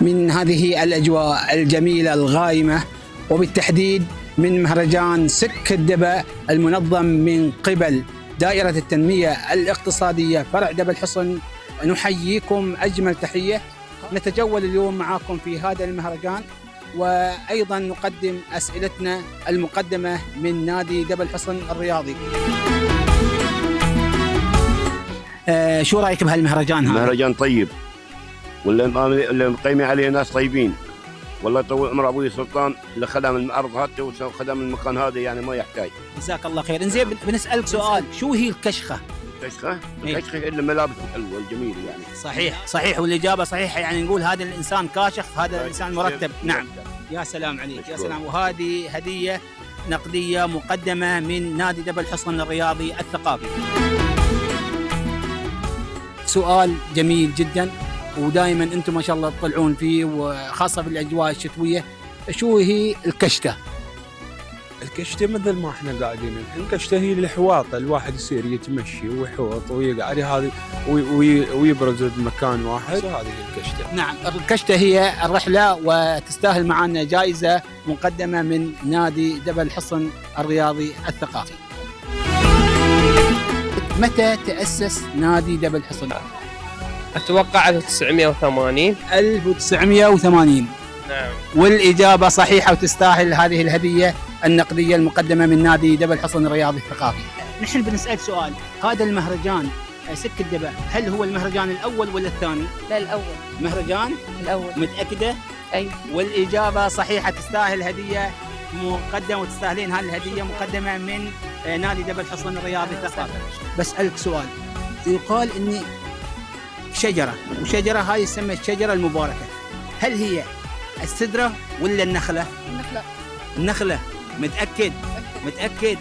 من هذه الأجواء الجميلة الغائمة، وبالتحديد من مهرجان سك الدبا المنظم من قبل دائرة التنمية الاقتصادية فرع دبا الحصن، نحييكم أجمل تحية. نتجول اليوم معاكم في هذا المهرجان، وأيضا نقدم أسئلتنا المقدمة من نادي دبا الحصن الرياضي. شو رأيك بهالمهرجان هذا؟ مهرجان طيب، واللي مقيمين عليه ناس طيبين، والله يطول عمر ابوي سلطان اللي خدم الارض هذه وخدم المكان هذا، يعني ما يحتاج. جزاك الله خير. انزين بنسألك سؤال، شو هي الكشخة؟ الكشخة؟ إيه؟ الكشخة اللي ملابس الحلوة الجميلة يعني. صحيح، والإجابة صحيحة، يعني نقول هذا الإنسان كاشخ، هذا الإنسان مرتب. نعم، يا سلام عليك، يا سلام. وهذه هدية نقدية مقدمة من نادي دبا الحصن الرياضي الثقافي. سؤال جميل جدا، ودائما انتم ما شاء الله تطلعون فيه، وخاصه في الاجواء الشتويه. شو هي الكشته؟ الكشته مثل ما احنا قاعدين الحين، الكشته هي الحواطه، الواحد يصير يتمشي ويحوط ويقعد هذه ويبرز بمكان واحد، وهذه هي الكشته. نعم، الكشته هي الرحله، وتستاهل معنا جائزه مقدمه من نادي دبا الحصن الرياضي الثقافي. متى تأسس نادي دبا الحصن؟ أتوقع 1980. 1980. نعم. والإجابة صحيحة، وتستاهل هذه الهدية النقدية المقدمة من نادي دبا الحصن الرياضي الثقافي. نحن بنسأل سؤال، هذا المهرجان سك الدبا هل هو المهرجان الأول ولا الثاني؟ لا، الأول. مهرجان الأول. متأكدة؟ أي. والإجابة صحيحة، تستاهل هدية مقدمة، وتستاهلين هذه الهدية مقدمة من نادي دبا الحصن الرياضي الثقافي. بسألك سؤال، يقال إني شجرة، وشجرة هاي تسمى الشجرة المباركة، هل هي السدرة ولا النخلة؟ النخلة. النخلة. متأكد.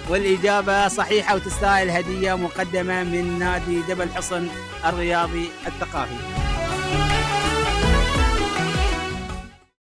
والإجابة صحيحة، وتستاهل هدية مقدمة من نادي دبا الحصن الرياضي الثقافي.